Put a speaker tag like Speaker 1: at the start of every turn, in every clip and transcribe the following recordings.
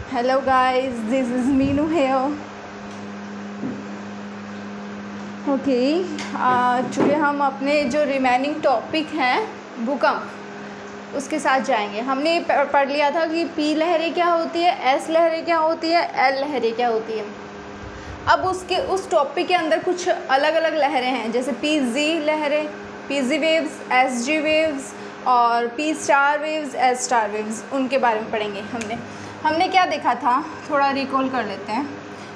Speaker 1: Hello guys, this is Meenu here. Okay, चलिए हम अपने जो रिमेनिंग टॉपिक हैं भूकंप उसके साथ जाएंगे। हमने पढ़ लिया था कि पी लहरें क्या होती है, एस लहरें क्या होती है, एल लहरें क्या होती है। अब उस टॉपिक के अंदर कुछ अलग अलग लहरें हैं, जैसे पी जी लहरें, P G waves, S G waves और P star waves, S star waves, उनके बारे में पढ़ेंगे। हमने क्या देखा था, थोड़ा रिकॉल कर लेते हैं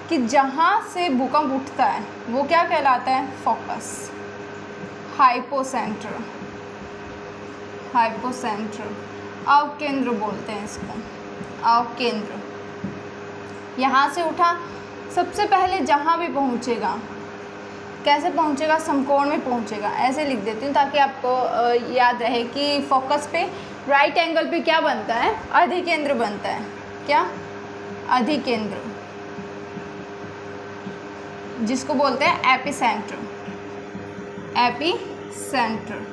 Speaker 1: कि जहाँ से भूकंप उठता है वो क्या कहलाता है, फोकस, हाइपोसेंटर, अवकेंद्र बोलते हैं इसको, अवकेंद्र। यहाँ से उठा, सबसे पहले जहाँ भी पहुँचेगा, कैसे पहुँचेगा, समकोण में पहुँचेगा। ऐसे लिख देती हूँ ताकि आपको याद रहे कि फोकस पे राइट एंगल पे क्या बनता है, अधिकेंद्र बनता है। क्या, अधिकेंद्र, जिसको बोलते हैं एपिसेंटर, एपिसेंटर।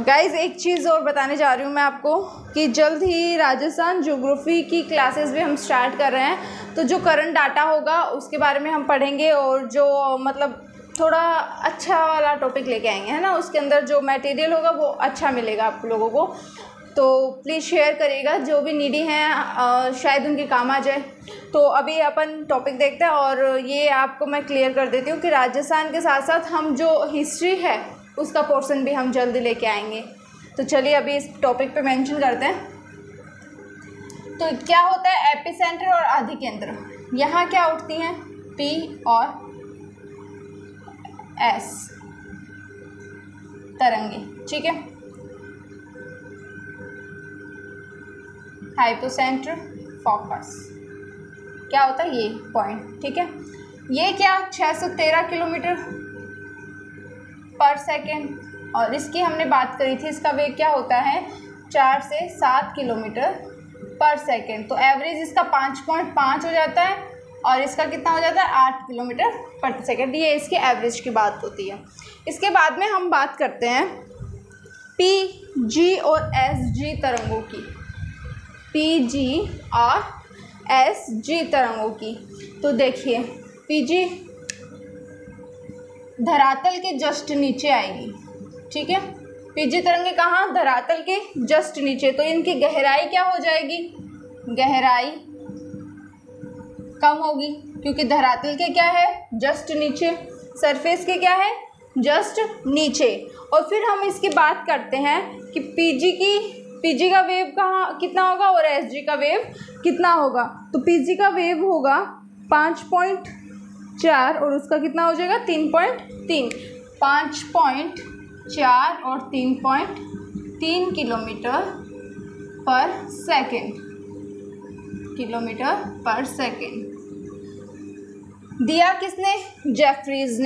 Speaker 1: गाइस एक चीज़ और बताने जा रही हूँ मैं आपको कि जल्द ही राजस्थान ज्योग्राफी की क्लासेस भी हम स्टार्ट कर रहे हैं, तो जो करंट डाटा होगा उसके बारे में हम पढ़ेंगे और जो मतलब थोड़ा अच्छा वाला टॉपिक लेके आएंगे, है ना। उसके अंदर जो मटेरियल होगा वो अच्छा मिलेगा आप लोगों को, तो प्लीज़ शेयर करिएगा। जो भी नीडी हैं शायद उनके काम आ जाए। तो अभी अपन टॉपिक देखते हैं और ये आपको मैं क्लियर कर देती हूँ कि राजस्थान के साथ साथ हम जो हिस्ट्री है उसका पोर्शन भी हम जल्दी लेके आएंगे। तो चलिए अभी इस टॉपिक पे मेंशन करते हैं। तो क्या होता है एपिसेंटर और अधिकेंद्र। यहाँ क्या उठती हैं, पी और एस तरंगे, ठीक है। हाइपोसेंटर, फोकस, क्या होता है ये पॉइंट, ठीक है। ये क्या 613 किलोमीटर पर सेकेंड, और इसकी हमने बात करी थी, इसका वेग क्या होता है 4 से 7 किलोमीटर पर सेकेंड। तो एवरेज इसका 5.5 हो जाता है और इसका कितना हो जाता है 8 किलोमीटर पर सेकेंड। ये इसकी एवरेज की बात होती है। इसके बाद में हम बात करते हैं पी, जी और एस जी तरंगों की, पी जी और एस जी तरंगों की। तो देखिए पी जी धरातल के जस्ट नीचे आएगी, ठीक है। पी जी तरंगे कहाँ, धरातल के जस्ट नीचे। तो इनकी गहराई क्या हो जाएगी, गहराई कम होगी क्योंकि धरातल के क्या है जस्ट नीचे, सरफेस के क्या है जस्ट नीचे। और फिर हम इसकी बात करते हैं कि पीजी का वेव कहाँ कितना होगा और एसजी का वेव कितना होगा। तो पीजी का वेव होगा 5.4 और उसका कितना हो जाएगा 3.3, 5.4 और 3.3 किलोमीटर पर सेकेंड, किलोमीटर पर सेकेंड। दिया किसने, जेफरीज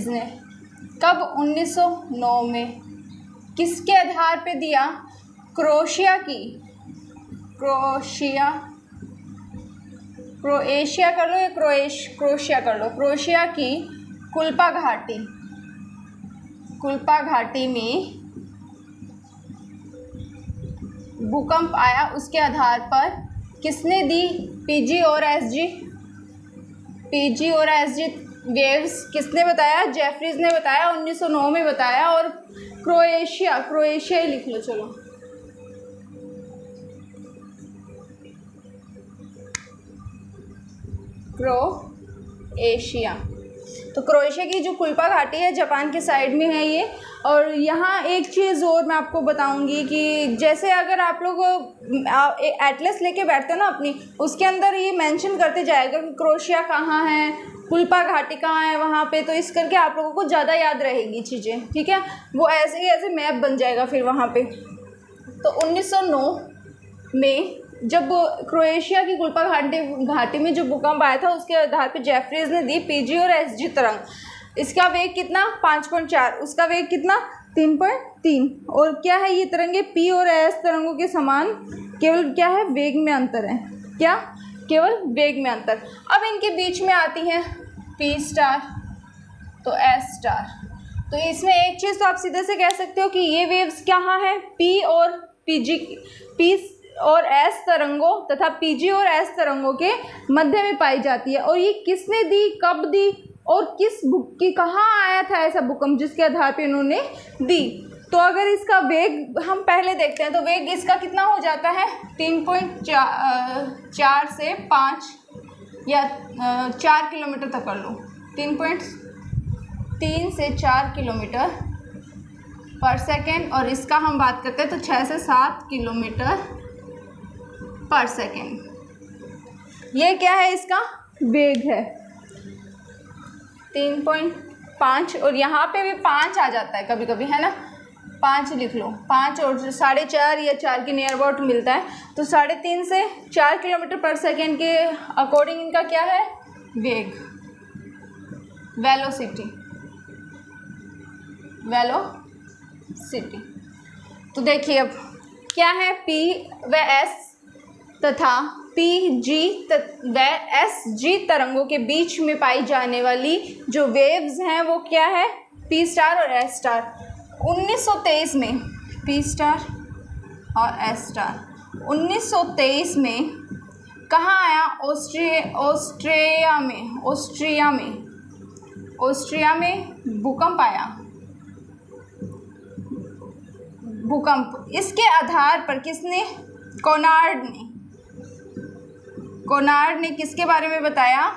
Speaker 1: ने। कब, 1909 में। किसके आधार पे दिया, क्रोएशिया कर लो या क्रोएशिया कर लो। क्रोएशिया की कुल्पा घाटी में भूकंप आया, उसके आधार पर किसने दी, पीजी और एसजी वेव्स किसने बताया, जेफरीज ने बताया, 1909 में बताया। और क्रोएशिया ही लिख लो, चलो। क्रोएशिया, तो क्रोएशिया की जो कुल्पा घाटी है जापान के साइड में है ये। और यहाँ एक चीज़ और मैं आपको बताऊंगी कि जैसे अगर आप लोग एटलस लेके बैठते हो ना अपनी, उसके अंदर ये मेंशन करते जाएगा कि क्रोएशिया कहाँ है, कुल्पा घाटी कहाँ है वहाँ पे, तो इस करके आप लोगों को ज़्यादा याद रहेगी चीज़ें, ठीक है। वो ऐसे ही ऐसे मैप बन जाएगा फिर वहाँ पे। तो 1909 में जब क्रोएशिया की कुल्पा घाटी में जो भूकंप आया था, उसके आधार पे जेफरीज ने दी पीजी और एसजी तरंग। इसका वेग कितना 5.4, उसका वेग कितना 3.3। और क्या है ये तरंगे पी और एस तरंगों के समान, केवल क्या है वेग में अंतर है, क्या केवल वेग में अंतर। अब इनके बीच में आती हैं पी स्टार तो एस स्टार। तो इसमें एक चीज़ तो आप सीधे से कह सकते हो कि ये वेव्स कहाँ है, पी और पीजी, पी और एस तरंगों तथा पीजी और एस तरंगों के मध्य में पाई जाती है। और ये किसने दी, कब दी और किस की कहाँ आया था ऐसा भूकंप जिसके आधार पे इन्होंने दी। तो अगर इसका वेग हम पहले देखते हैं तो वेग इसका कितना हो जाता है 3.4 से 5 या 4 किलोमीटर तक कर लो, 3.3 से 4 किलोमीटर पर सेकेंड। और इसका हम बात करते हैं तो 6 से 7 किलोमीटर पर सेकेंड। ये क्या है, इसका वेग है 3.5 और यहाँ पे भी 5 आ जाता है कभी कभी, है ना, 5 लिख लो, 5 और 4.5 या 4 के नियर अबाउट मिलता है। तो 3.5 से 4 किलोमीटर पर सेकेंड के अकॉर्डिंग इनका क्या है, वेग, वेलोसिटी। तो देखिए अब क्या है, पी व एस तथा पी जी व एस जी तरंगों के बीच में पाई जाने वाली जो वेव्स हैं वो क्या है, पी स्टार और एस स्टार। 1923 में पी स्टार और एस स्टार 1923 में कहाँ आया, ऑस्ट्रिया में भूकंप आया। भूकंप इसके आधार पर किसने, कोनार्ड ने किसके बारे में बताया,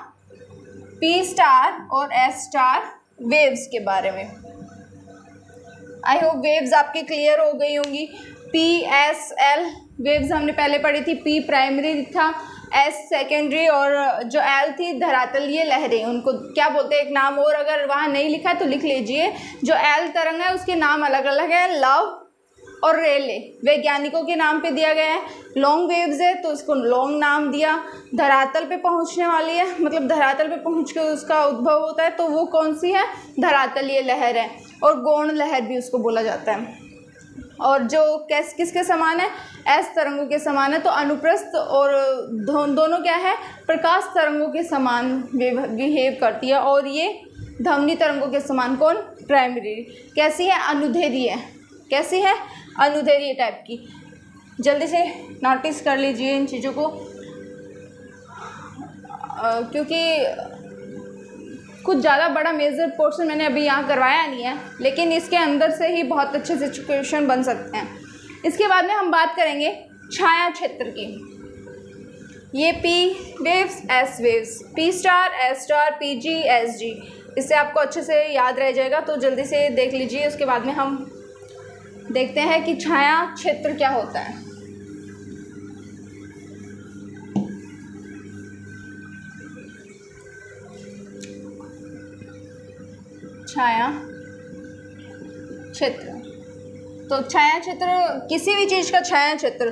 Speaker 1: पी स्टार और एस स्टार वेव्स के बारे में। आई होप वेव्स आपकी क्लियर हो गई होंगी। पी एस एल वेव्स हमने पहले पढ़ी थी, पी प्राइमरी था, एस सेकेंडरी और जो एल थी धरातलीय लहरें, उनको क्या बोलते हैं एक नाम और अगर वहाँ नहीं लिखा है तो लिख लीजिए। जो एल तरंग है उसके नाम अलग अलग है, लव और रेले वैज्ञानिकों के नाम पे दिया गया है। लॉन्ग वेव्स है तो इसको लॉन्ग नाम दिया। धरातल पे पहुंचने वाली है, मतलब धरातल पे पहुंच के उसका उद्भव होता है, तो वो कौन सी है, धरातलीय लहर है। और गौण लहर भी उसको बोला जाता है। और जो किसके समान है, एस तरंगों के समान है। तो अनुप्रस्थ और दोनों क्या है, प्रकाश तरंगों के समान बिहेव करती है। और ये ध्वनि तरंगों के समान, कौन, प्राइमरी। कैसी है, अनुदैर्ध्य है। कैसी है, अनुदैर्ध्य टाइप की। जल्दी से नोटिस कर लीजिए इन चीज़ों को, क्योंकि कुछ ज़्यादा बड़ा मेजर पोर्शन मैंने अभी यहाँ करवाया नहीं है, लेकिन इसके अंदर से ही बहुत अच्छे से क्वेश्चन बन सकते हैं। इसके बाद में हम बात करेंगे छाया क्षेत्र की। ये P waves, S waves, P star, S star, P G, S G, इससे आपको अच्छे से याद रह जाएगा। तो जल्दी से देख लीजिए। उसके बाद में हम देखते हैं कि छाया क्षेत्र क्या होता है। छाया क्षेत्र, तो छाया क्षेत्र किसी भी चीज़ का छाया क्षेत्र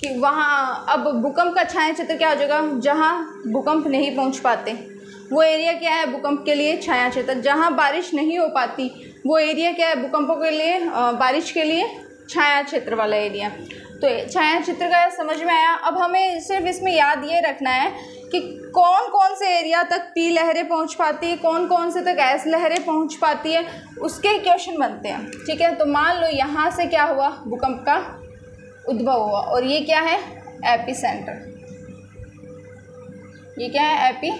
Speaker 1: कि वहाँ, अब भूकंप का छाया क्षेत्र क्या हो जाएगा, जहाँ भूकंप नहीं पहुँच पाते वो एरिया क्या है भूकंप के लिए, छाया क्षेत्र। जहाँ बारिश नहीं हो पाती वो एरिया क्या है भूकंपों के लिए, बारिश के लिए छाया क्षेत्र वाला एरिया। तो छाया क्षेत्र का समझ में आया। अब हमें सिर्फ इसमें याद ये रखना है कि कौन कौन से एरिया तक पी लहरें पहुंच पाती है, कौन कौन से तक एस लहरें पहुंच पाती है, उसके क्वेश्चन बनते हैं। ठीक है, तो मान लो यहाँ से क्या हुआ, भूकंप का उद्भव हुआ और ये क्या है, एपी सेंटर। ये क्या है, एपी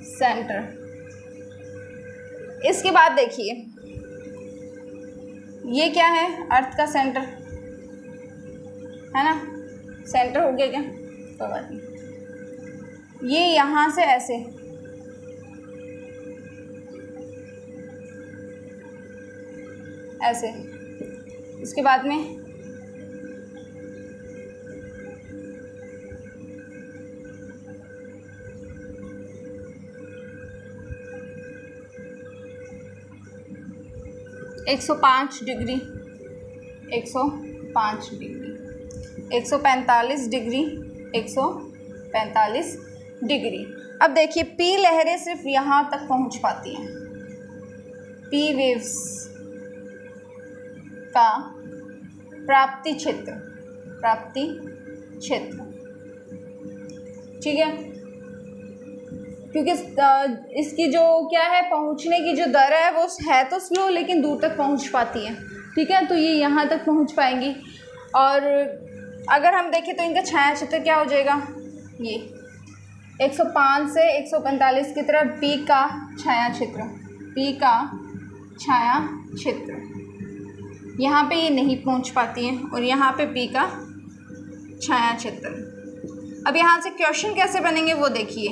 Speaker 1: सेंटर। इसके बाद देखिए ये क्या है, अर्थ का सेंटर है ना, सेंटर हो गया क्या, कोई बात नहीं। ये यहाँ से ऐसे ऐसे, इसके बाद में एक 105 डिग्री, 105 डिग्री, 145 डिग्री, 145 डिग्री। अब देखिए पी लहरें सिर्फ यहाँ तक पहुँच पाती हैं। पी वेव्स का प्राप्ति क्षेत्र, प्राप्ति क्षेत्र, ठीक है, क्योंकि इसकी जो क्या है पहुँचने की जो दर है वो है तो स्लो, लेकिन दूर तक पहुँच पाती है। ठीक है, तो ये यहाँ तक पहुँच पाएंगी। और अगर हम देखें तो इनका छाया क्षेत्र क्या हो जाएगा, ये 105 से 145 की तरफ P का छाया क्षेत्र, P का छाया क्षेत्र यहाँ पे ये नहीं पहुँच पाती है और यहाँ पे P का छाया क्षेत्र। अब यहाँ से क्वेश्चन कैसे बनेंगे वो देखिए।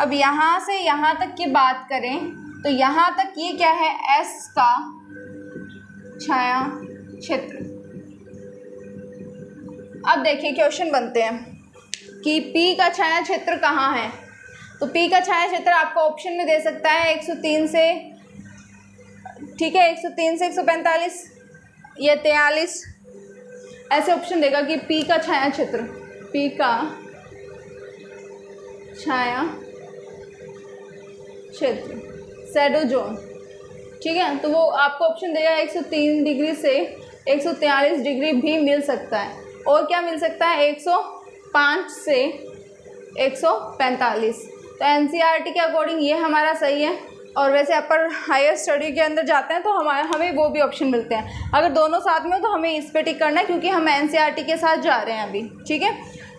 Speaker 1: अब यहाँ से यहाँ तक की बात करें तो यहाँ तक ये क्या है, S का छाया क्षेत्र। अब देखिए क्वेश्चन बनते हैं कि P का छाया क्षेत्र कहाँ है। तो P का छाया क्षेत्र आपको ऑप्शन में दे सकता है 103 से, ठीक है, 103 से 145 या 43, ऐसे ऑप्शन देगा कि P का छाया क्षेत्र, P का छाया क्षेत्र शैडो जोन, ठीक है। तो वो आपको ऑप्शन देगा 103 डिग्री से 143 डिग्री भी मिल सकता है, और क्या मिल सकता है 105 से 145। तो एनसीईआरटी के अकॉर्डिंग ये हमारा सही है। और वैसे अपर हायर स्टडी के अंदर जाते हैं तो हमें वो भी ऑप्शन मिलते हैं। अगर दोनों साथ में हो तो हमें इस पे टिक करना है क्योंकि हम एनसीईआरटी के साथ जा रहे हैं अभी, ठीक है।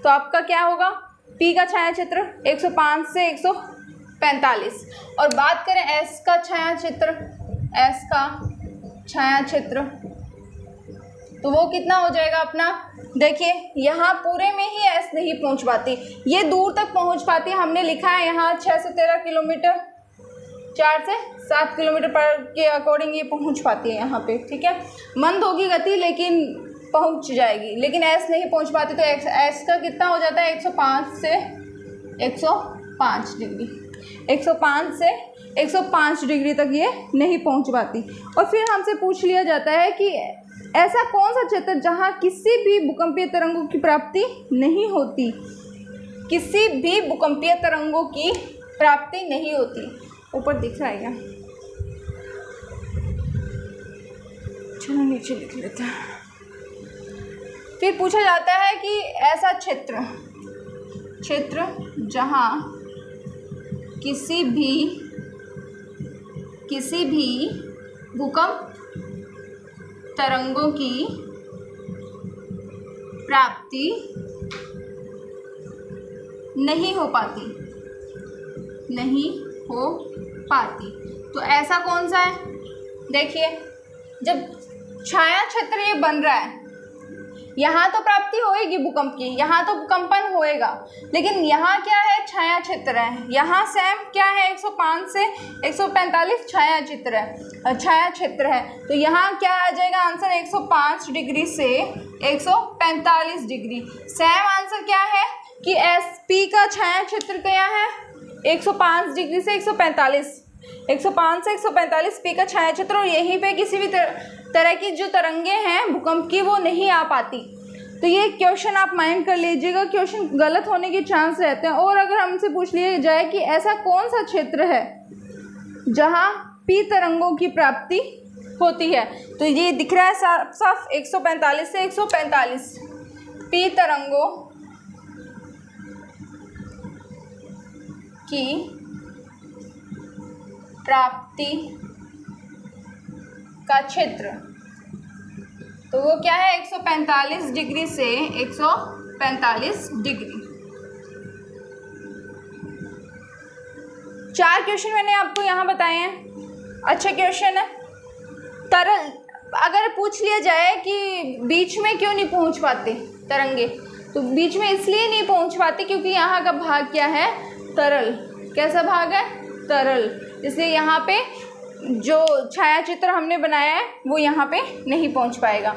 Speaker 1: तो आपका क्या होगा, P का छाया क्षेत्र 105 से 145। और बात करें S का छाया क्षेत्र, S का छाया क्षेत्र तो वो कितना हो जाएगा अपना, देखिए यहाँ पूरे में ही S नहीं पहुँच पाती, ये दूर तक पहुँच पाती है। हमने लिखा है यहाँ 6 से 13 किलोमीटर, 4 से 7 किलोमीटर पर के अकॉर्डिंग ये पहुँच पाती है यहाँ पे, ठीक है। मंद होगी गति लेकिन पहुँच जाएगी, लेकिन S नहीं पहुँच पाती। तो S का कितना हो जाता है 105 से 105 डिग्री, 105 से 105 डिग्री तक ये नहीं पहुँच पाती। और फिर हमसे पूछ लिया जाता है कि ऐसा कौन सा क्षेत्र जहाँ किसी भी भूकंपीय तरंगों की प्राप्ति नहीं होती, किसी भी भूकंपीय तरंगों की प्राप्ति नहीं होती। ऊपर दिख रहा है क्या, चलो नीचे लिख लेते हैं। फिर पूछा जाता है कि ऐसा क्षेत्र जहाँ किसी भी भूकंप तरंगों की प्राप्ति नहीं हो पाती। तो ऐसा कौन सा है, देखिए जब छाया क्षेत्र ये बन रहा है, यहाँ तो प्राप्ति होएगी भूकंप की, यहाँ तो भूकंपन होएगा, लेकिन यहाँ क्या है, छाया क्षेत्र है। यहाँ सेम क्या है 105 से 145 छाया क्षेत्र है। तो यहाँ क्या आ जाएगा आंसर 105 डिग्री से 145 डिग्री। सेम आंसर क्या है कि SP का छाया क्षेत्र क्या है 105 डिग्री से 145, 105 से 145 P का छाया क्षेत्र। और यहीं पे किसी भी तरह की जो तरंगे हैं भूकंप की वो नहीं आ पाती। तो ये क्वेश्चन आप माइंड कर लीजिएगा, क्वेश्चन गलत होने के चांस रहते हैं। और अगर हमसे पूछ लिया जाए कि ऐसा कौन सा क्षेत्र है जहां P तरंगों की प्राप्ति होती है, तो ये दिख रहा है साफ साफ 145 से 145 P तरंगों की प्राप्ति का क्षेत्र। तो वो क्या है 145 डिग्री से 145 डिग्री। 4 क्वेश्चन मैंने आपको यहाँ बताए हैं, अच्छे क्वेश्चन है। तरल अगर पूछ लिया जाए कि बीच में क्यों नहीं पहुँच पाते तरंगे, तो बीच में इसलिए नहीं पहुँच पाती क्योंकि यहाँ का भाग क्या है, तरल। कैसा भाग है, तरल, इसलिए यहाँ पे जो छाया चित्र हमने बनाया है वो यहाँ पे नहीं पहुँच पाएगा।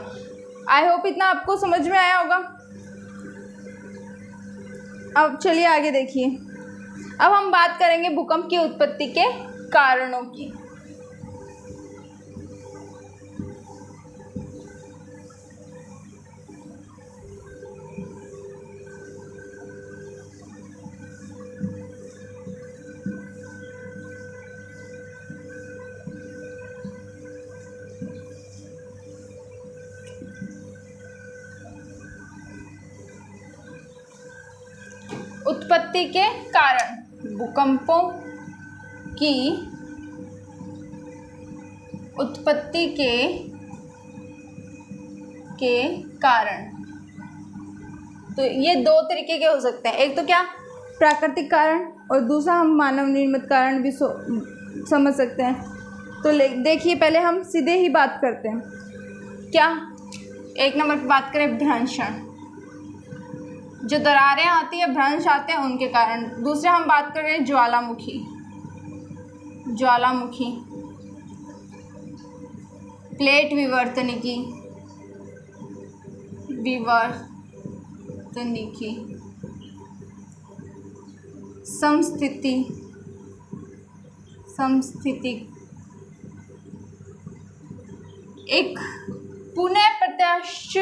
Speaker 1: आई होप इतना आपको समझ में आया होगा। अब चलिए आगे देखिए। अब हम बात करेंगे भूकंप की उत्पत्ति के कारणों की। उत्पत्ति के कारण, भूकंपों की उत्पत्ति के कारण। तो ये दो तरीके के हो सकते हैं, एक तो क्या प्राकृतिक कारण और दूसरा हम मानव निर्मित कारण भी समझ सकते हैं। तो देखिए पहले हम सीधे ही बात करते हैं। क्या एक नंबर पे बात करें भ्रंशण, जो दरारें आती है भ्रंश आते हैं उनके कारण। दूसरे हम बात कर रहे हैं ज्वालामुखी, ज्वालामुखी, प्लेट विवर्तनिकी, विवर्तनिकी, समस्थिति, समस्थितिक, एक पुनः प्रत्यास्थ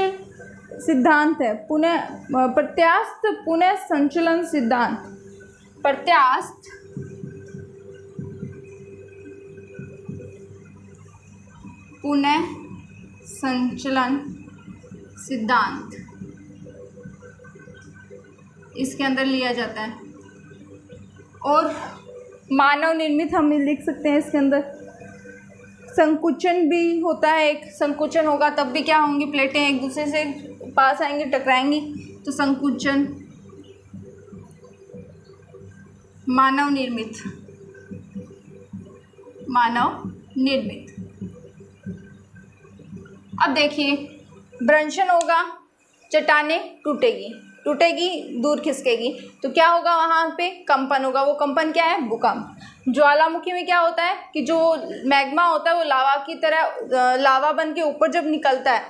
Speaker 1: सिद्धांत है, पुनः प्रत्यास्थ पुनः संचलन सिद्धांत, प्रत्यास्थ पुनः संचलन सिद्धांत इसके अंदर लिया जाता है। और मानव निर्मित हम लिख सकते हैं इसके अंदर। संकुचन भी होता है, एक संकुचन होगा तब भी क्या होंगी, प्लेटें एक दूसरे से पास आएंगी, टकराएंगी, तो संकुचन। मानव निर्मित, मानव निर्मित। अब देखिए भ्रंशण होगा, चट्टानें टूटेगी, टूटेगी दूर खिसकेगी, तो क्या होगा वहाँ पे कंपन होगा। वो कंपन क्या है, भूकंप। ज्वालामुखी में क्या होता है कि जो मैग्मा होता है वो लावा की तरह लावा बन के ऊपर जब निकलता है,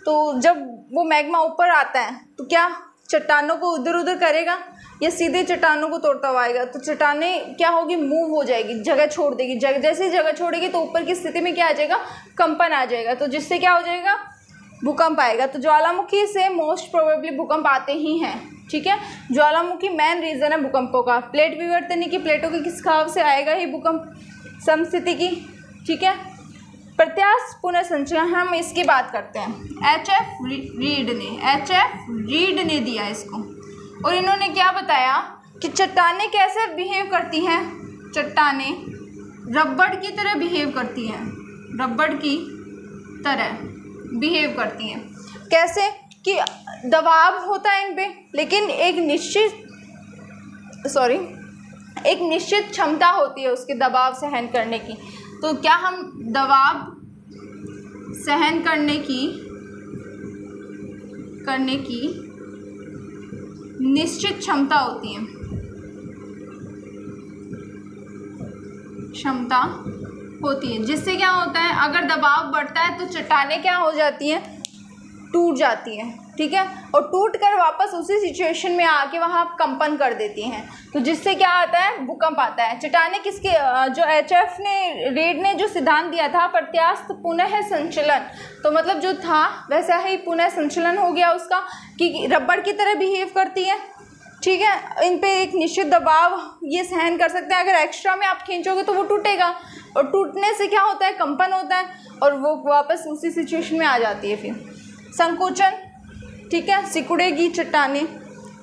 Speaker 1: तो जब वो मैग्मा ऊपर आता है तो क्या चट्टानों को उधर उधर करेगा या सीधे चट्टानों को तोड़ता हुआ आएगा, तो चट्टानें क्या होगी, मूव हो जाएगी, जगह छोड़ देगी। जैसे ही जगह छोड़ेगी तो ऊपर की स्थिति में क्या आ जाएगा, कंपन आ जाएगा, तो जिससे क्या हो जाएगा, भूकंप आएगा। तो ज्वालामुखी से मोस्ट प्रोबेबली भूकंप आते ही हैं, ठीक है। ज्वालामुखी मेन रीज़न है भूकंपों का। प्लेट विवर्तनिकी, प्लेटों के खिसकाव से आएगा ही भूकंप। समस्थितिकी, ठीक है। प्रत्यास्थ पुनः संचलन, हम इसकी बात करते हैं। एच.एफ. रीड ने दिया इसको, और इन्होंने क्या बताया कि चट्टानें कैसे बिहेव करती हैं। चट्टानें रबड़ की तरह बिहेव करती हैं, रबड़ की तरह बिहेव करती हैं। कैसे कि दबाव होता है इन पे, लेकिन एक निश्चित क्षमता होती है उसके दबाव सहन करने की। तो क्या हम दबाव सहन करने की निश्चित क्षमता होती है, क्षमता होती है, जिससे क्या होता है, अगर दबाव बढ़ता है तो चट्टानें क्या हो जाती हैं, टूट जाती हैं, ठीक है। और टूट कर वापस उसी सिचुएशन में आके वहाँ कंपन कर देती हैं, तो जिससे क्या आता है, भूकंप आता है। चट्टानें किसके, जो एच.एफ. ने रीड ने जो सिद्धांत दिया था प्रत्यास्थ पुनः संचलन, तो मतलब जो था वैसा ही पुनः संचलन हो गया उसका, कि रबड़ की तरह बिहेव करती है, ठीक है। इन पे एक निश्चित दबाव ये सहन कर सकते हैं, अगर एक्स्ट्रा में आप खींचोगे तो वो टूटेगा, और टूटने से क्या होता है, कंपन होता है, और वो वापस उसी सिचुएशन में आ जाती है। फिर संकुचन, ठीक है, सिकुड़ेगी चट्टानें,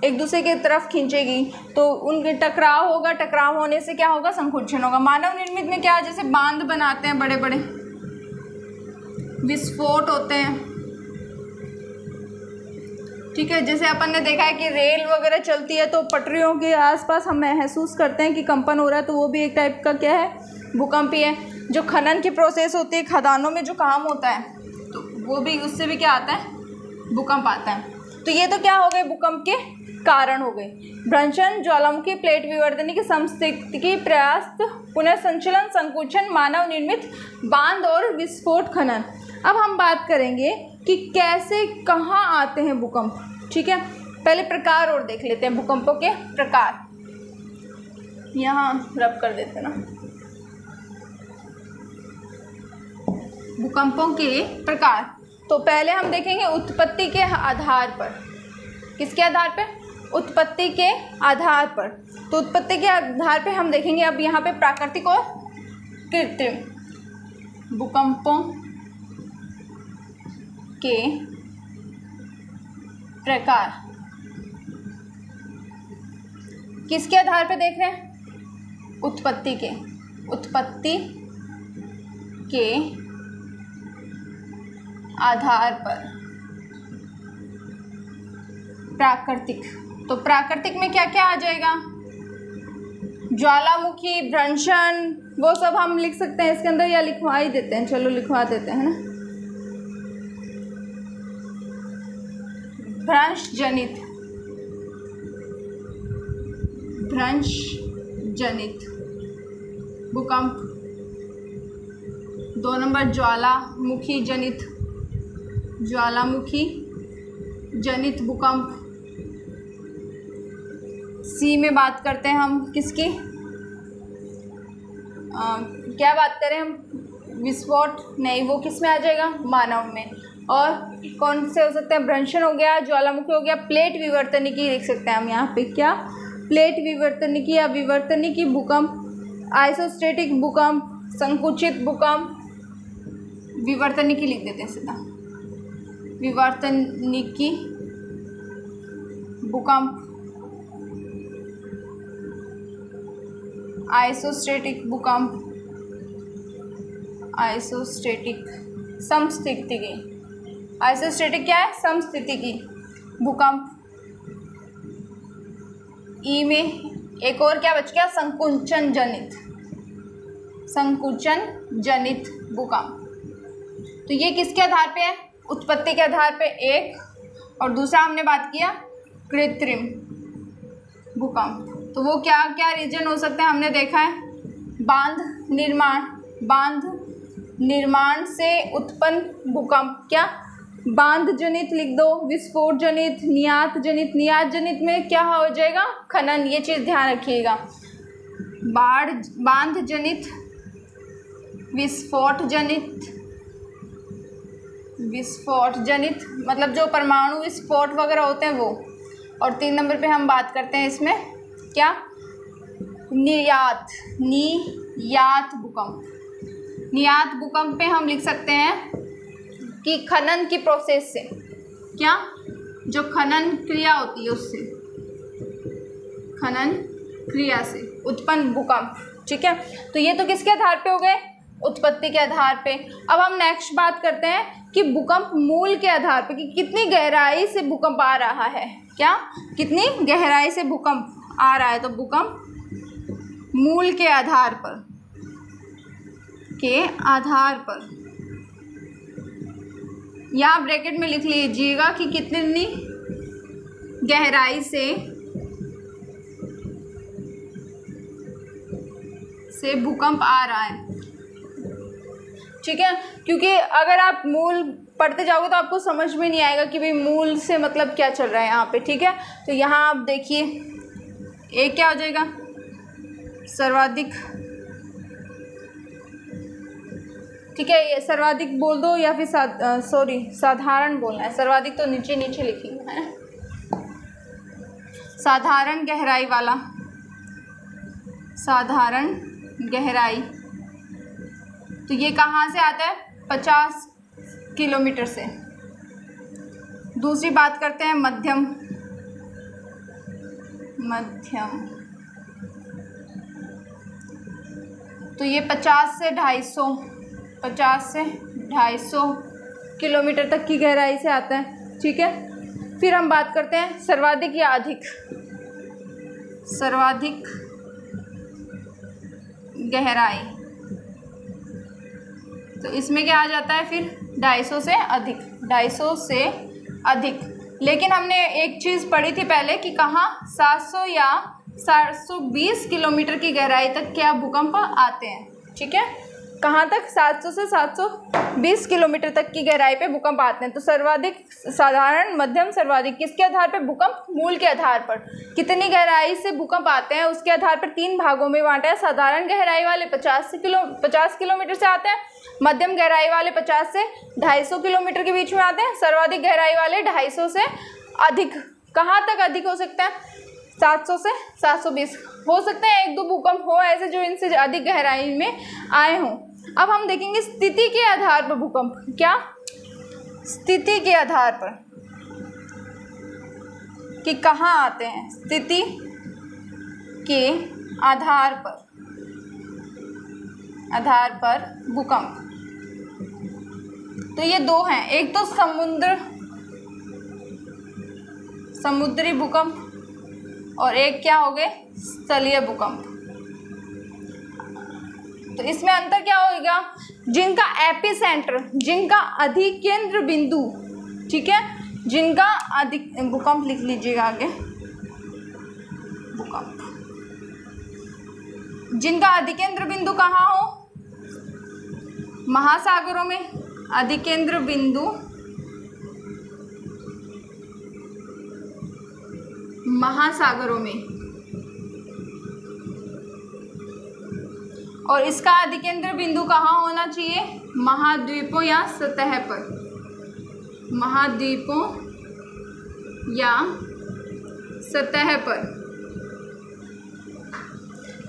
Speaker 1: एक दूसरे की तरफ खींचेगी, तो उनके टकराव होगा, टकराव होने से क्या होगा, संकुचन होगा। मानव निर्मित में क्या, जैसे बांध बनाते हैं, बड़े बड़े विस्फोट होते हैं, ठीक है। जैसे अपन ने देखा है कि रेल वगैरह चलती है तो पटरियों के आसपास हम महसूस करते हैं कि कंपन हो रहा है, तो वो भी एक टाइप का क्या है, भूकंप ही है। जो खनन की प्रोसेस होती है, खदानों में जो काम होता है, तो वो भी, उससे भी क्या आता है, भूकंप आता है। तो ये तो क्या हो गए, भूकंप के कारण हो गए। भ्रंशण, ज्वालामुखी, प्लेट विवर्तनिकी, समस्थितिकी, प्रत्यास्थ पुनः संचलन, संकुचन, मानव निर्मित, बांध और विस्फोट, खनन। अब हम बात करेंगे कि कैसे, कहाँ आते हैं भूकंप, ठीक है। पहले प्रकार और देख लेते हैं, भूकंपों के प्रकार। यहाँ रब कर देते ना, भूकंपों के प्रकार। तो पहले हम देखेंगे उत्पत्ति के आधार पर। किसके आधार पर, उत्पत्ति के आधार पर। तो उत्पत्ति के आधार पर हम देखेंगे अब यहाँ पे प्राकृतिक और कृत्रिम भूकंपों के प्रकार। किसके आधार पर देख रहे हैं, उत्पत्ति के आधार पर। प्राकृतिक, तो प्राकृतिक में क्या क्या आ जाएगा, ज्वालामुखी, भ्रंशन, वो सब हम लिख सकते हैं इसके अंदर या लिखवा ही देते हैं, चलो लिखवा देते हैं ना। भ्रंश जनित, भ्रंश जनित भूकंप। 2 नंबर ज्वालामुखी जनित, ज्वालामुखी जनित भूकंप। सी में बात करते हैं हम किसकी, क्या बात करें हम, विस्फोट नहीं, वो किस में आ जाएगा, मानव में। और कौन से हो सकते हैं, भ्रंशन हो गया, ज्वालामुखी हो गया, प्लेट विवर्तनिकी लिख सकते हैं हम यहाँ पे, क्या, प्लेट विवर्तनिकी या विवर्तनिकी भूकंप, आइसोस्टेटिक भूकंप, संकुचित भूकंप, विवर्तनिकी लिख देते हैं सीधा, विवर्तनिकी भूकंप, आइसोस्टेटिक भूकंप, आइसोस्टेटिक समस्थितिकी, आइसोस्टेटिक क्या है, समस्थितिकी भूकंप। ई में एक और क्या बच गया, संकुचन जनित, संकुचन जनित भूकंप। तो ये किसके आधार पे है, उत्पत्ति के आधार पे एक, और दूसरा हमने बात किया कृत्रिम भूकंप। तो वो क्या क्या रीजन हो सकते हैं, हमने देखा है बांध निर्माण, बांध निर्माण से उत्पन्न भूकंप, क्या, बांध जनित लिख दो, विस्फोट जनित, नियात जनित, नियात जनित में क्या हो जाएगा, खनन, ये चीज़ ध्यान रखिएगा। बांध जनित, विस्फोट जनित, विस्फोट जनित मतलब जो परमाणु विस्फोट वगैरह होते हैं वो। और 3 नंबर पे हम बात करते हैं इसमें क्या, निर्यात, नियात भूकंप। नियात भूकंप पे हम लिख सकते हैं कि खनन की प्रोसेस से, क्या, जो खनन क्रिया होती है उससे, खनन क्रिया से उत्पन्न भूकंप, ठीक है। तो ये तो किसके आधार पे हो गए, उत्पत्ति के आधार पे। अब हम नेक्स्ट बात करते हैं कि भूकंप मूल के आधार पे, कि कितनी गहराई से भूकंप आ रहा है, क्या, कितनी गहराई से भूकंप आ रहा है। तो भूकंप मूल के आधार पर, के आधार पर, यहाँ ब्रैकेट में लिख लीजिएगा कि कितनी गहराई से भूकंप आ रहा है, ठीक है। क्योंकि अगर आप मूल पढ़ते जाओगे तो आपको समझ में नहीं आएगा कि भाई मूल से मतलब क्या चल रहा है यहाँ पे, ठीक है। तो यहाँ आप देखिए एक क्या हो जाएगा, सर्वाधिक, ठीक है, ये सर्वाधिक बोल दो या फिर साधारण बोलना है, सर्वाधिक तो नीचे नीचे लिखिए, है साधारण गहराई वाला, साधारण गहराई। तो ये कहाँ से आता है, 50 किलोमीटर से। दूसरी बात करते हैं मध्यम, मध्यम, तो ये 50 से 250, 50 से 250 किलोमीटर तक की गहराई से आता है, ठीक है। फिर हम बात करते हैं सर्वाधिक या अधिक, सर्वाधिक गहराई। तो इसमें क्या आ जाता है फिर, 250 से अधिक, 250 से अधिक। लेकिन हमने एक चीज़ पढ़ी थी पहले कि कहाँ 700 या 720 किलोमीटर की गहराई तक क्या भूकंप आते हैं, ठीक है। कहाँ तक, 700 से 720 किलोमीटर तक की गहराई पे भूकंप आते हैं। तो सर्वाधिक, साधारण, मध्यम, सर्वाधिक किसके आधार पर, भूकंप मूल के आधार पर, कितनी गहराई से भूकंप आते हैं उसके आधार पर 3 भागों में बांटा है। साधारण गहराई वाले 50 किलोमीटर से आते हैं, मध्यम गहराई वाले 50 से 250 किलोमीटर के बीच में आते हैं, सर्वाधिक गहराई वाले 250 से अधिक। कहाँ तक अधिक हो सकते हैं, 700 से 720 हो सकते हैं, 1-2 भूकंप हो ऐसे जो इनसे अधिक गहराई में आए हों। अब हम देखेंगे स्थिति के आधार पर भूकंप, क्या, स्थिति के आधार पर कि कहाँ आते हैं, स्थिति के आधार पर भूकंप। तो ये 2 हैं, एक तो समुद्री भूकंप और एक क्या हो गए, स्थलीय भूकंप। तो इसमें अंतर क्या होगा, जिनका एपिसेंटर, जिनका अधिकेंद्र बिंदु, ठीक है, जिनका अधिक, भूकंप लिख लीजिएगा आगे, भूकंप, जिनका अधिकेंद्र बिंदु कहाँ हो, महासागरों में, अधिकेंद्र बिंदु महासागरों में, और इसका अधिकेंद्र बिंदु कहाँ होना चाहिए, महाद्वीपों या सतह पर, महाद्वीपों या सतह पर।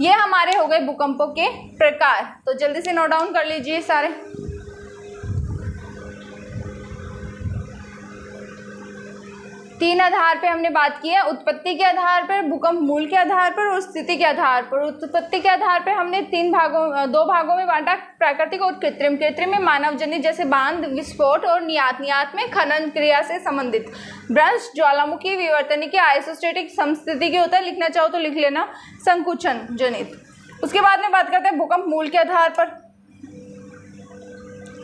Speaker 1: ये हमारे हो गए भूकंपों के प्रकार। तो जल्दी से नोट डाउन कर लीजिए सारे। तीन आधार पे हमने बात की है, उत्पत्ति के आधार पर, भूकंप मूल के आधार पर और स्थिति के आधार पर। उत्पत्ति के आधार पर हमने दो भागों में बांटा, प्राकृतिक और कृत्रिम। कृत्रिम में मानव जनित जैसे बांध, विस्फोट और नियात। नियात में खनन क्रिया से संबंधित, भ्रंश, ज्वालामुखी, विवर्तनिकी, आइसोस्टेटिक समस्थिति के होता है, लिखना चाहो तो लिख लेना, संकुचन जनित। उसके बाद में बात करते हैं भूकंप मूल के आधार पर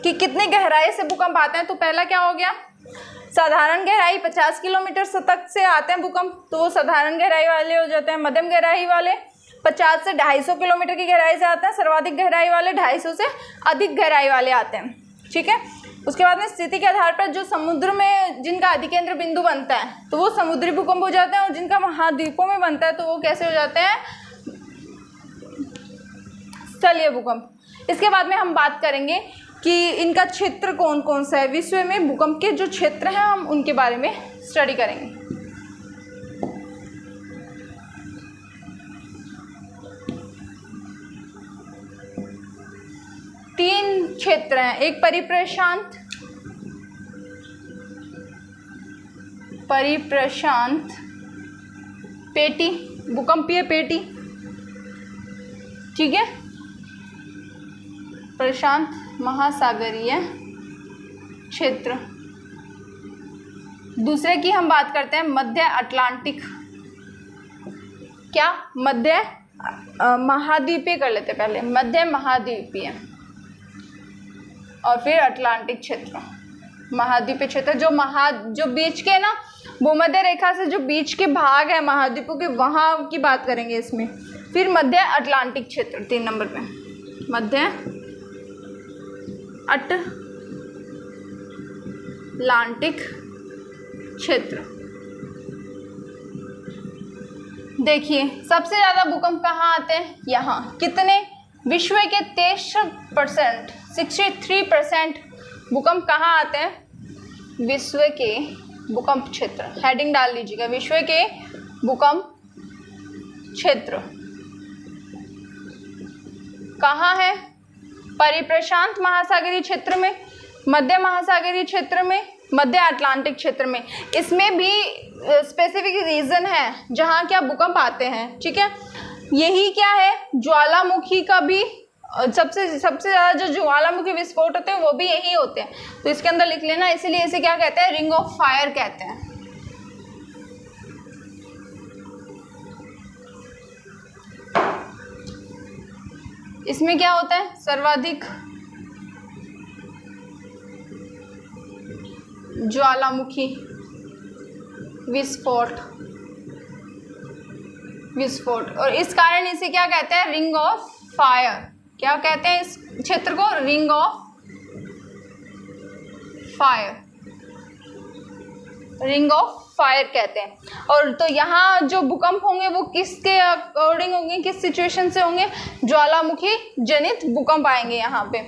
Speaker 1: कि कितनी गहराई से भूकंप आते हैं। तो पहला क्या हो गया, साधारण गहराई 50 किलोमीटर तक से आते हैं भूकंप, तो वो साधारण गहराई वाले हो जाते हैं। मध्यम गहराई वाले 50 से 250 किलोमीटर की गहराई से आते हैं। सर्वाधिक गहराई वाले 250 से अधिक गहराई वाले आते हैं, ठीक है। उसके बाद में स्थिति के आधार पर जो समुद्र में जिनका अधिकेंद्र बिंदु बनता है तो वो समुद्री भूकंप हो जाते हैं, और जिनका महाद्वीपों में बनता है तो वो कैसे हो जाते हैं, स्थलीय भूकंप। इसके बाद में हम बात करेंगे कि इनका क्षेत्र कौन कौन सा है। विश्व में भूकंप के जो क्षेत्र हैं हम उनके बारे में स्टडी करेंगे। तीन क्षेत्र हैं, एक परिप्रशांत, पेटी, भूकंपीय पेटी, ठीक है, प्रशांत महासागरीय क्षेत्र। दूसरे की हम बात करते हैं मध्य अटलांटिक, क्या, मध्य महाद्वीपीय कर लेते पहले, मध्य महाद्वीपीय, और फिर अटलांटिक क्षेत्र, महाद्वीपीय क्षेत्र। जो बीच के ना भूमध्य रेखा से जो बीच के भाग है महाद्वीपों के, वहाँ की बात करेंगे इसमें। फिर मध्य अटलांटिक क्षेत्र 3 नंबर पे, मध्य अटलांटिक क्षेत्र। देखिए सबसे ज़्यादा भूकंप कहाँ आते हैं, यहाँ। कितने, विश्व के 63%, 63% भूकंप कहाँ आते हैं, विश्व के भूकंप क्षेत्र। हेडिंग डाल लीजिएगा, विश्व के भूकंप क्षेत्र कहाँ है, परिप्रशांत महासागरीय क्षेत्र में, मध्य महासागरीय क्षेत्र में, मध्य अटलांटिक क्षेत्र में। इसमें भी स्पेसिफिक रीजन है जहाँ क्या भूकंप आते हैं, ठीक है। यही क्या है, ज्वालामुखी का भी सबसे ज़्यादा जो ज्वालामुखी विस्फोट होते हैं वो भी यही होते हैं, तो इसके अंदर लिख लेना। इसीलिए इसे क्या कहते हैं, रिंग ऑफ फायर कहते हैं। इसमें क्या होता है, सर्वाधिक ज्वालामुखी विस्फोट, और इस कारण इसे क्या कहते हैं, रिंग ऑफ फायर। क्या कहते हैं इस क्षेत्र को, ring of fire, ring of fire कहते हैं। और तो यहाँ जो भूकंप होंगे वो किसके अकॉर्डिंग होंगे, किस सिचुएशन से होंगे, ज्वालामुखी जनित भूकंप आएंगे यहाँ पे।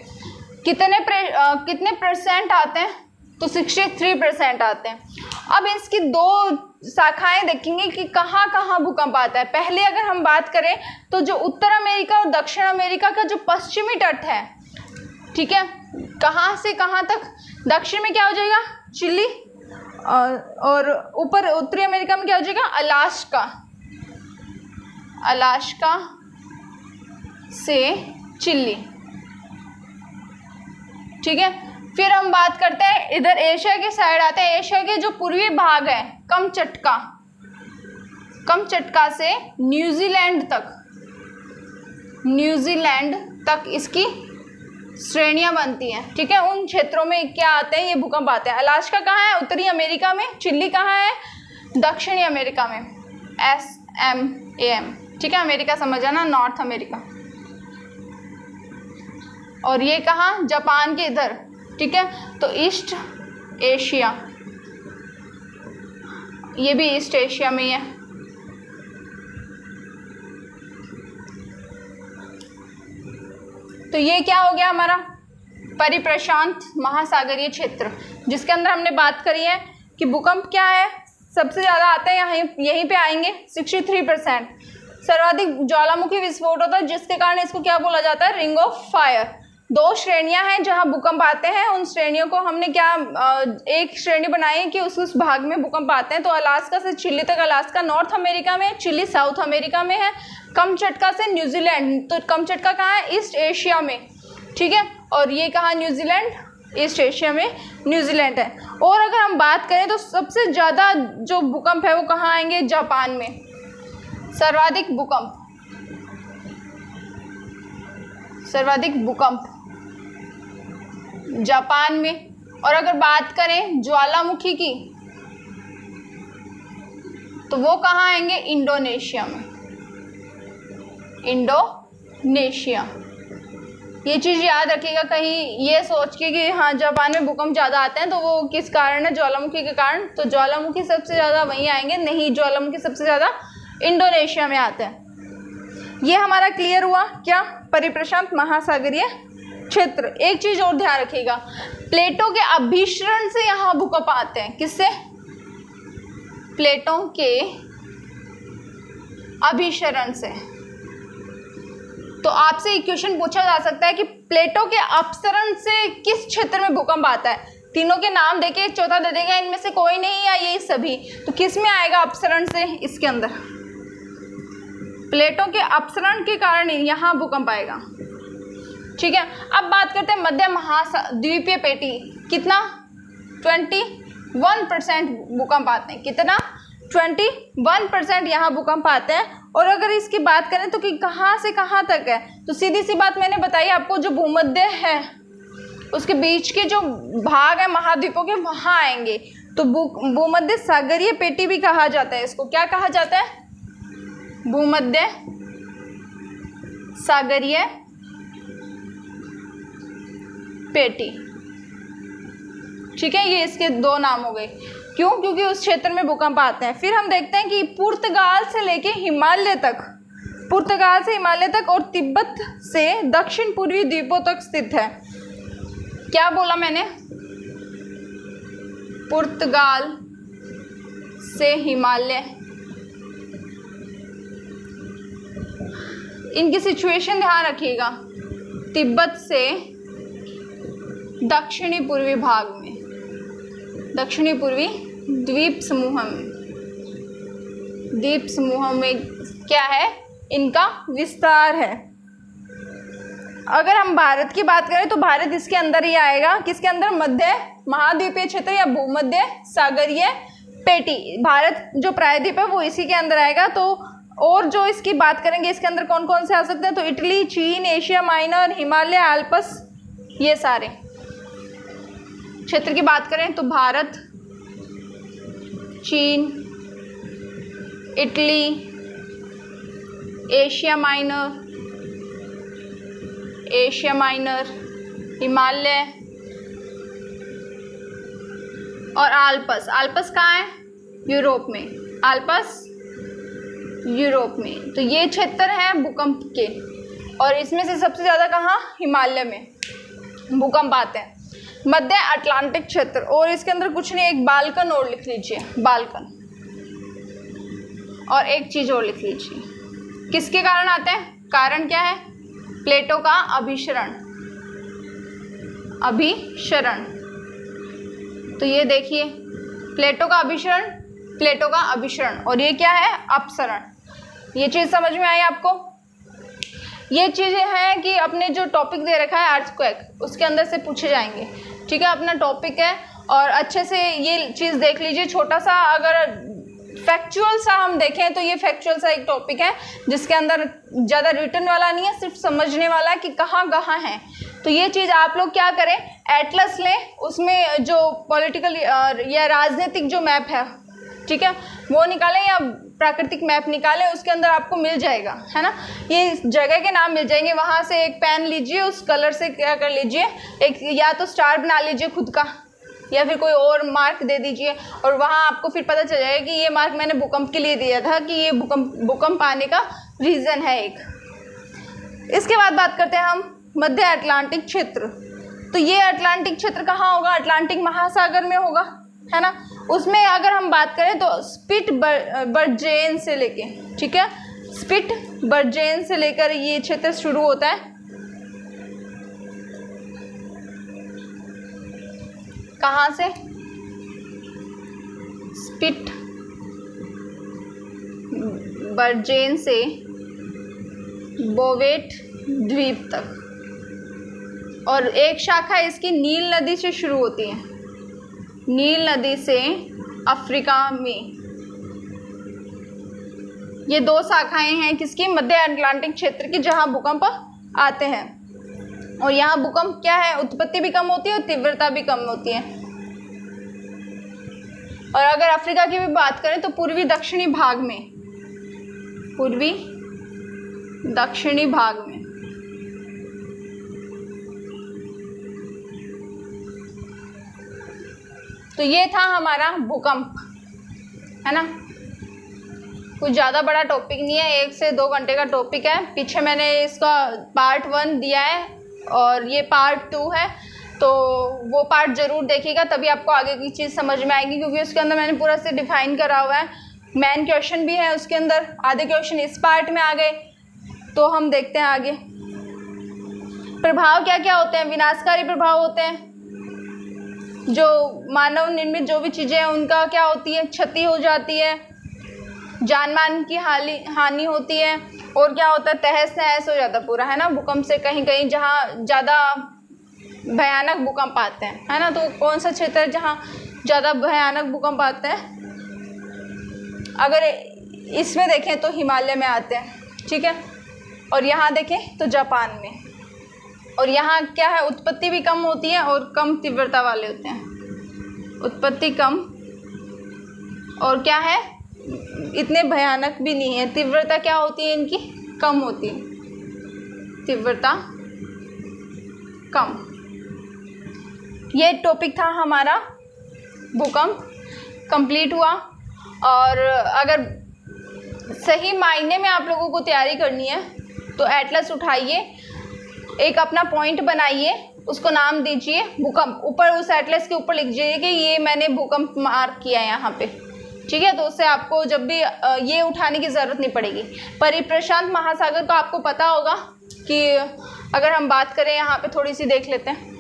Speaker 1: कितने परसेंट आते हैं, तो 63% आते हैं। अब इसकी 2 शाखाएं देखेंगे कि कहाँ कहाँ भूकंप आता है। पहले अगर हम बात करें तो जो उत्तर अमेरिका और दक्षिण अमेरिका का जो पश्चिमी तट है, ठीक है, कहाँ से कहाँ तक, दक्षिण में क्या हो जाएगा, चिली, और ऊपर उत्तरी अमेरिका में क्या हो जाएगा, अलास्का से चिली, ठीक है। फिर हम बात करते हैं इधर एशिया के साइड आते हैं। एशिया के जो पूर्वी भाग है कमचटका से न्यूजीलैंड तक इसकी श्रेणियां बनती हैं, ठीक है। उन क्षेत्रों में क्या आते हैं, ये भूकंप आते हैं। अलास्का कहाँ है, उत्तरी अमेरिका में। चिली कहाँ है, दक्षिणी अमेरिका में। SMAM, ठीक है, अमेरिका समझ आना, नॉर्थ अमेरिका। और ये कहाँ, जापान के इधर, ठीक है। तो ईस्ट एशिया, ये भी ईस्ट एशिया में ही है। तो ये क्या हो गया हमारा परिप्रशांत महासागरीय क्षेत्र, जिसके अंदर हमने बात करी है कि भूकंप क्या है, सबसे ज़्यादा आते हैं यहीं पे आएंगे 63%। सर्वाधिक ज्वालामुखी विस्फोट होता है, जिसके कारण इसको क्या बोला जाता है, रिंग ऑफ फायर। 2 श्रेणियां हैं जहां भूकंप आते हैं। उन श्रेणियों को हमने क्या एक श्रेणी बनाई है कि उस भाग में भूकंप आते हैं। तो अलास्का से चिली तक, अलास्का नॉर्थ अमेरिका में, चिली साउथ अमेरिका में है। कमचटका से न्यूजीलैंड, तो कमचटका कहाँ है, ईस्ट एशिया में, ठीक है। और ये कहाँ, न्यूजीलैंड, ईस्ट एशिया में न्यूजीलैंड है। और अगर हम बात करें तो सबसे ज़्यादा जो भूकंप है वो कहाँ आएंगे, जापान में। सर्वाधिक भूकंप जापान में। और अगर बात करें ज्वालामुखी की तो वो कहाँ आएंगे, इंडोनेशिया में। ये चीज़ याद रखिएगा, कहीं ये सोच के कि हाँ जापान में भूकंप ज़्यादा आते हैं तो वो किस कारण है, ज्वालामुखी के कारण। तो ज्वालामुखी सबसे ज़्यादा वहीं आएंगे, नहीं, ज्वालामुखी सबसे ज़्यादा इंडोनेशिया में आते हैं। ये हमारा क्लियर हुआ क्या, परिप्रशांत महासागरीय क्षेत्र। एक चीज़ और ध्यान रखिएगा, प्लेटों के अभिसरण से यहाँ भूकंप आते हैं। किससे, प्लेटों के अभिसरण से। तो आपसे एक क्वेश्चन पूछा जा सकता है कि प्लेटों के अपसरण से किस क्षेत्र में भूकंप आता है। तीनों के नाम देके एक चौथा दे देगा, इनमें से कोई नहीं या यही सभी। तो किस में आएगा अपसरण से, इसके अंदर प्लेटों के अपसरण के कारण यहाँ भूकंप आएगा, ठीक है। अब बात करते हैं मध्य महाद्वीपीय पेटी, कितना 21% भूकंप आते हैं। कितना 21% यहाँ भूकंप आते हैं। और अगर इसकी बात करें तो कि कहाँ से कहाँ तक है, तो सीधी सी बात मैंने बताई आपको, जो भूमध्य है उसके बीच के जो भाग है महाद्वीपों के, वहाँ आएंगे। तो भूमध्य सागरीय पेटी भी कहा जाता है इसको। क्या कहा जाता है, भूमध्य सागरीय पेटी, ठीक है। ये इसके 2 नाम हो गए। क्यों, क्योंकि उस क्षेत्र में भूकंप आते हैं। फिर हम देखते हैं कि पुर्तगाल से लेके हिमालय तक और तिब्बत से दक्षिण पूर्वी द्वीपों तक स्थित है। क्या बोला मैंने, पुर्तगाल से हिमालय, इनकी सिचुएशन ध्यान रखिएगा। तिब्बत से दक्षिणी पूर्वी भाग में, दक्षिणी पूर्वी द्वीप समूह में क्या है, इनका विस्तार है। अगर हम भारत की बात करें तो भारत इसके अंदर ही आएगा। किसके अंदर, मध्य महाद्वीपीय क्षेत्र या भूमध्य सागरीय पेटी। भारत जो प्रायद्वीप है वो इसी के अंदर आएगा। तो और जो इसकी बात करेंगे, इसके अंदर कौन कौन से आ सकते हैं, तो इटली, चीन, एशिया माइनर, हिमालय, आल्प्स, ये सारे क्षेत्र की बात करें तो भारत, चीन, इटली, एशिया माइनर, हिमालय और आल्प्स। आल्प्स कहाँ है, यूरोप में। आल्प्स यूरोप में। तो ये क्षेत्र है भूकंप के, और इसमें से सबसे ज़्यादा कहाँ, हिमालय में भूकंप आते हैं। मध्य अटलांटिक क्षेत्र, और इसके अंदर कुछ नहीं, एक बाल्कन और लिख लीजिए, बाल्कन। और एक चीज़ और लिख लीजिए, किसके कारण आते हैं, कारण क्या है, प्लेटों का अभिसरण। तो ये देखिए, प्लेटों का अभिसरण, और ये क्या है, अपसरण। ये चीज़ समझ में आई आपको। ये चीज़ें हैं कि अपने जो टॉपिक दे रखा है अर्थक्वेक, उसके अंदर से पूछे जाएंगे, ठीक है। अपना टॉपिक है और अच्छे से ये चीज़ देख लीजिए। छोटा सा अगर फैक्चुअल सा हम देखें तो ये फैक्चुअल सा एक टॉपिक है जिसके अंदर ज़्यादा रिटर्न वाला नहीं है, सिर्फ समझने वाला है कि कहाँ कहाँ है। तो ये चीज़ आप लोग क्या करें, एटलस लें, उसमें जो पॉलिटिकल या राजनीतिक जो मैप है, ठीक है, वो निकालें या प्राकृतिक मैप निकालें, उसके अंदर आपको मिल जाएगा, है ना। ये जगह के नाम मिल जाएंगे। वहाँ से एक पेन लीजिए, उस कलर से क्या कर लीजिए, एक या तो स्टार बना लीजिए खुद का या फिर कोई और मार्क दे दीजिए, और वहाँ आपको फिर पता चल जाएगा कि ये मार्क मैंने भूकंप के लिए दिया था कि ये भूकंप आने का रीज़न है एक। इसके बाद बात करते हैं हम मध्य अटलांटिक क्षेत्र। तो ये अटलांटिक क्षेत्र कहाँ होगा, अटलांटिक महासागर में होगा, है ना। उसमें अगर हम बात करें तो स्पिट्सबर्जेन से लेके, ठीक है, स्पिट्सबर्जेन से लेकर ये क्षेत्र शुरू होता है। कहाँ से, स्पिट्सबर्जेन से बोवेट द्वीप तक, और एक शाखा इसकी नील नदी से शुरू होती है, नील नदी से अफ्रीका में। ये दो शाखाएं हैं किसकी, मध्य अटलांटिक क्षेत्र की, जहां भूकंप आते हैं। और यहाँ भूकंप क्या है, उत्पत्ति भी कम होती है और तीव्रता भी कम होती है। और अगर अफ्रीका की भी बात करें तो पूर्वी दक्षिणी भाग में, पूर्वी दक्षिणी भाग में। तो ये था हमारा भूकंप, है ना। कुछ ज़्यादा बड़ा टॉपिक नहीं है, 1 से 2 घंटे का टॉपिक है। पीछे मैंने इसका पार्ट 1 दिया है और ये पार्ट 2 है, तो वो पार्ट ज़रूर देखिएगा, तभी आपको आगे की चीज़ समझ में आएगी, क्योंकि उसके अंदर मैंने पूरा से डिफाइन करा हुआ है। मेन क्वेश्चन भी है उसके अंदर, आधे क्वेश्चन इस पार्ट में आ गए। तो हम देखते हैं आगे प्रभाव क्या क्या होते हैं। विनाशकारी प्रभाव होते हैं, जो मानव निर्मित जो भी चीज़ें हैं उनका क्या होती है, क्षति हो जाती है, जान मान की हानि होती है, और क्या होता है, तहस नहस हो जाता पूरा, है ना। भूकंप से कहीं कहीं जहाँ ज़्यादा भयानक भूकंप आते हैं, है ना। तो कौन सा क्षेत्र है जहाँ ज़्यादा भयानक भूकंप आते हैं, अगर इसमें देखें तो हिमालय में आते हैं, ठीक है, और यहाँ देखें तो जापान में। और यहाँ क्या है, उत्पत्ति भी कम होती है और कम तीव्रता वाले होते हैं, उत्पत्ति कम, और क्या है, इतने भयानक भी नहीं है। तीव्रता क्या होती है इनकी, कम होती है, तीव्रता कम। ये टॉपिक था हमारा भूकंप, कंप्लीट हुआ। और अगर सही मायने में आप लोगों को तैयारी करनी है तो एटलस उठाइए, एक अपना पॉइंट बनाइए, उसको नाम दीजिए भूकंप, ऊपर उस एटलस के ऊपर लिख दीजिए कि ये मैंने भूकंप मार्क किया है यहाँ पे, ठीक है। तो उससे आपको जब भी ये उठाने की ज़रूरत नहीं पड़ेगी। परिप्रशांत महासागर का आपको पता होगा कि अगर हम बात करें, यहाँ पे थोड़ी सी देख लेते हैं।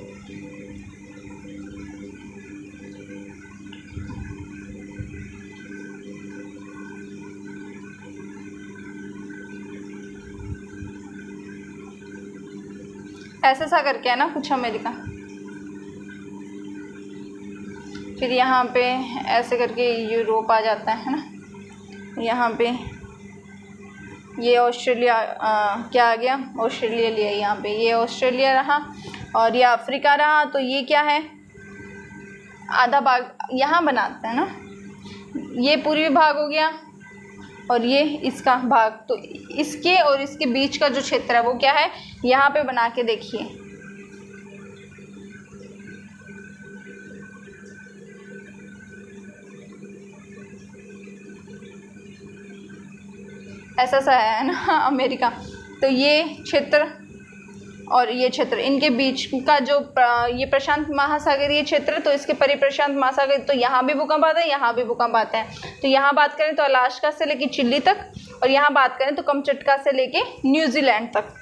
Speaker 1: ऐसा सा करके है ना कुछ अमेरिका, फिर यहाँ पे ऐसे करके यूरोप आ जाता है ना, यहाँ पे ये ऑस्ट्रेलिया क्या आ गया, ऑस्ट्रेलिया लिया यहाँ पे, ये ऑस्ट्रेलिया रहा और ये अफ्रीका रहा। तो ये क्या है, आधा भाग यहाँ बनाते हैं ना, ये पूर्वी भाग हो गया और ये इसका भाग। तो इसके और इसके बीच का जो क्षेत्र है वो क्या है, यहाँ पे बना के देखिए, ऐसा सा है ना अमेरिका। तो ये क्षेत्र और ये क्षेत्र, इनके बीच का जो ये प्रशांत महासागरीय क्षेत्र, तो इसके परिप्रशांत महासागर, तो यहाँ भी भूकंप आता है, यहाँ भी भूकंप आता है। तो यहाँ बात करें तो अलास्का से लेके चिली तक, और यहाँ बात करें तो कमचटका से लेके न्यूजीलैंड तक।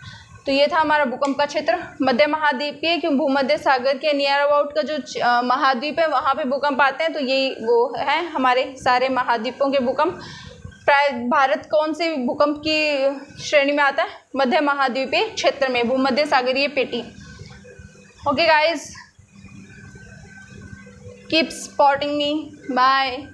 Speaker 1: तो ये था हमारा भूकंप का क्षेत्र। मध्य महाद्वीपीय क्यों भूमध्य सागर के नियर अबाउट का जो महाद्वीप है वहाँ पे भूकंप आते हैं। तो ये वो है हमारे सारे महाद्वीपों के भूकंप। प्राय भारत कौन से भूकंप की श्रेणी में आता है, मध्य महाद्वीपीय क्षेत्र में, भूमध्य सागरीय पेटी। Okay guys, keep supporting me, bye.